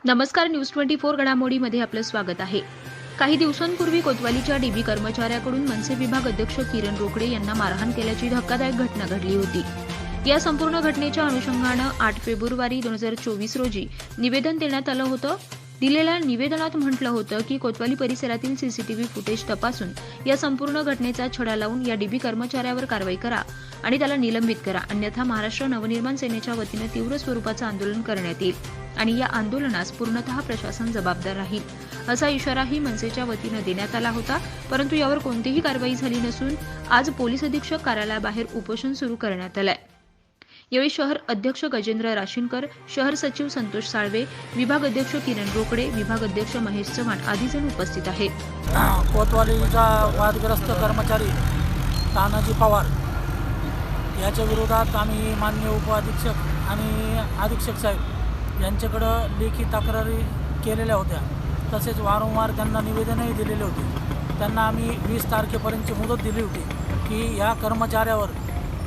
नमस्कार. न्यूज 24 घडामोडीमध्ये आपलं स्वागत आहे. काही दिवसांपूर्वी कोतवालीच्या डीबी कर्मचाऱ्याकडून मनसे विभाग अध्यक्ष किरण रोकडे यांना मारहाण केल्याची धक्कादायक घटना घडली होती. या संपूर्ण घटनेच्या अनुषंगानं 8 फेब्रुवारी 2024 रोजी निवेदन देण्यात आलं होतं. दिलेल्या निवेदनात म्हटलं होतं की कोतवाली परिसरातील सीसीटीव्ही फुटेज तपासून या संपूर्ण घटनेचा छडा लावून या डीबी कर्मचाऱ्यावर कारवाई करा आणि त्याला निलंबित करा, अन्यथा महाराष्ट्र नवनिर्माण सेनेच्या वतीनं तीव्र स्वरूपाचं आंदोलन करण्यात येईल आणि या आंदोलनास पूर्णतः प्रशासन जबाबदार राहील, असा इशाराही मनसेच्या वतीनं देण्यात आला होता. परंतु यावर कोणतीही कारवाई झाली नसून आज पोलीस अधीक्षक कार्यालयाबाहेर उपोषण सुरू करण्यात आलंय. यावेळी शहर अध्यक्ष गजेंद्र राशीनकर, शहर सचिव संतोष साळवे, विभाग अध्यक्ष किरण रोकडे, विभाग अध्यक्ष महेश चव्हाण आदी जण उपस्थित आहेत. कोतवालीचा वादग्रस्त कर्मचारी तानाजी पवार याच्या विरोधात आम्ही माननीय उपअधीक्षक आणि अधीक्षक साहेब यांच्याकडं लेखी तक्रारी केलेल्या होत्या. तसेच वारंवार त्यांना निवेदनही दिलेले होते. त्यांना आम्ही 20 तारखेपर्यंतची मुदत दिली होती की या कर्मचाऱ्यावर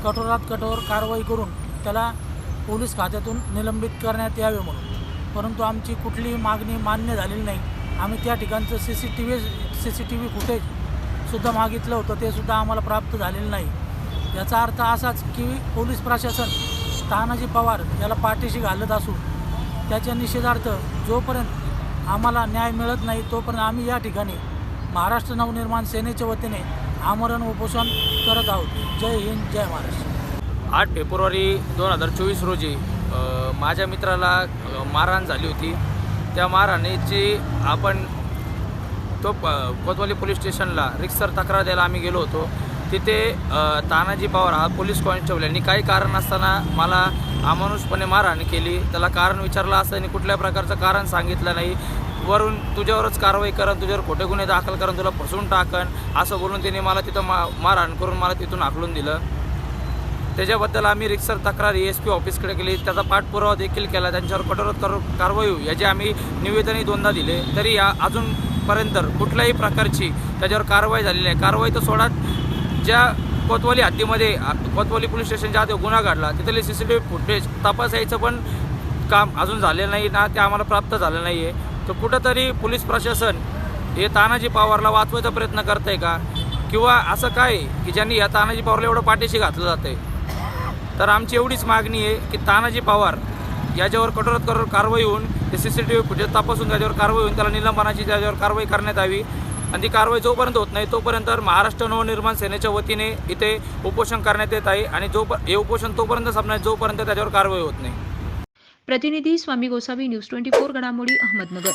कठोरात कठोर कारवाई करून त्याला पोलीस खात्यातून निलंबित करण्यात यावे म्हणून. परंतु आमची कुठलीही मागणी मान्य झालेली नाही. आम्ही त्या ठिकाणचं सीसीटीव्ही फुटेजसुद्धा मागितलं होतं, ते सुद्धा आम्हाला प्राप्त झालेलं नाही. याचा अर्थ असाच की पोलीस प्रशासन तानाजी पवार याला पाठीशी घालत असून त्याच्या निषेधार्थ जोपर्यंत आम्हाला न्याय मिळत नाही तोपर्यंत आम्ही या ठिकाणी महाराष्ट्र नवनिर्माण सेनेच्या वतीने आमरण उपोषण करत आहोत. जय हिंद, जय महाराष्ट्र. 8 फेब्रुवारी 2024 रोजी माझ्या मित्राला मारहाण झाली होती. त्या मारहाणीची आपण कोतवाली पोलीस स्टेशनला रिक्सर तक्रार द्यायला आम्ही गेलो होतो. तिथे तानाजी पवार हा पोलीस कॉन्स्टेबल यांनी काही कारण नसताना मला अमानुषपणे मारहाण केली. त्याला कारण विचारलं असताना कुठल्या प्रकारचं कारण सांगितलं नाही. वरून तुझ्यावरच कारवाई करन, तुझ्यावर खोटे गुन्हे दाखल करन, तुला फसवून टाकन असं बोलून त्यांनी मला तिथं मारहाण करून मला तिथून हाकलून दिलं. त्याच्याबद्दल आम्ही रिक्सर तक्रार ESP ऑफिसकडे केली. त्याचा पाठपुरावा देखील केला. त्यांच्यावर कठोरात कारवाई होईल याचे आम्ही निवेदनही 2दा दिले. तरी अजूनपर्यंत कुठल्याही प्रकारची त्याच्यावर कारवाई झालेली नाही. कारवाई तर सोडा, ज्या कोतवाली हद्दीमध्ये कोतवाली पोलीस स्टेशनच्या आधी गुन्हा घडला तिथले CCTV फुटेज तपासायचं पण काम अजून झालेलं नाही ना, ते आम्हाला प्राप्त झालं नाही आहे. तर कुठंतरी पोलीस प्रशासन हे तानाजी पवारला वाचवायचा प्रयत्न करत आहे का, किंवा असं काय की ज्यांनी या तानाजी पवारला एवढं पाठीशी घातलं जातं आहे. तर आमची एवढीच मागणी आहे की तानाजी पवार याच्यावर कठोरात कठोर कारवाई होऊन ते CCTV फुटेज तपासून त्याच्यावर कारवाई होऊन त्याला निलंबनाची त्याच्यावर कारवाई करण्यात यावी. आणि ती कारवाई जोपर्यंत होत नाही तोपर्यंत महाराष्ट्र नवनिर्माण सेनेच्या वतीने इथे उपोषण करण्यात येत आहे. आणि हे उपोषण तोपर्यंत संपणार जोपर्यंत त्याच्यावर कारवाई होत नाही. प्रतिनिधी स्वामी गोसावी, न्यूज 24 घडामोडी, अहमदनगर.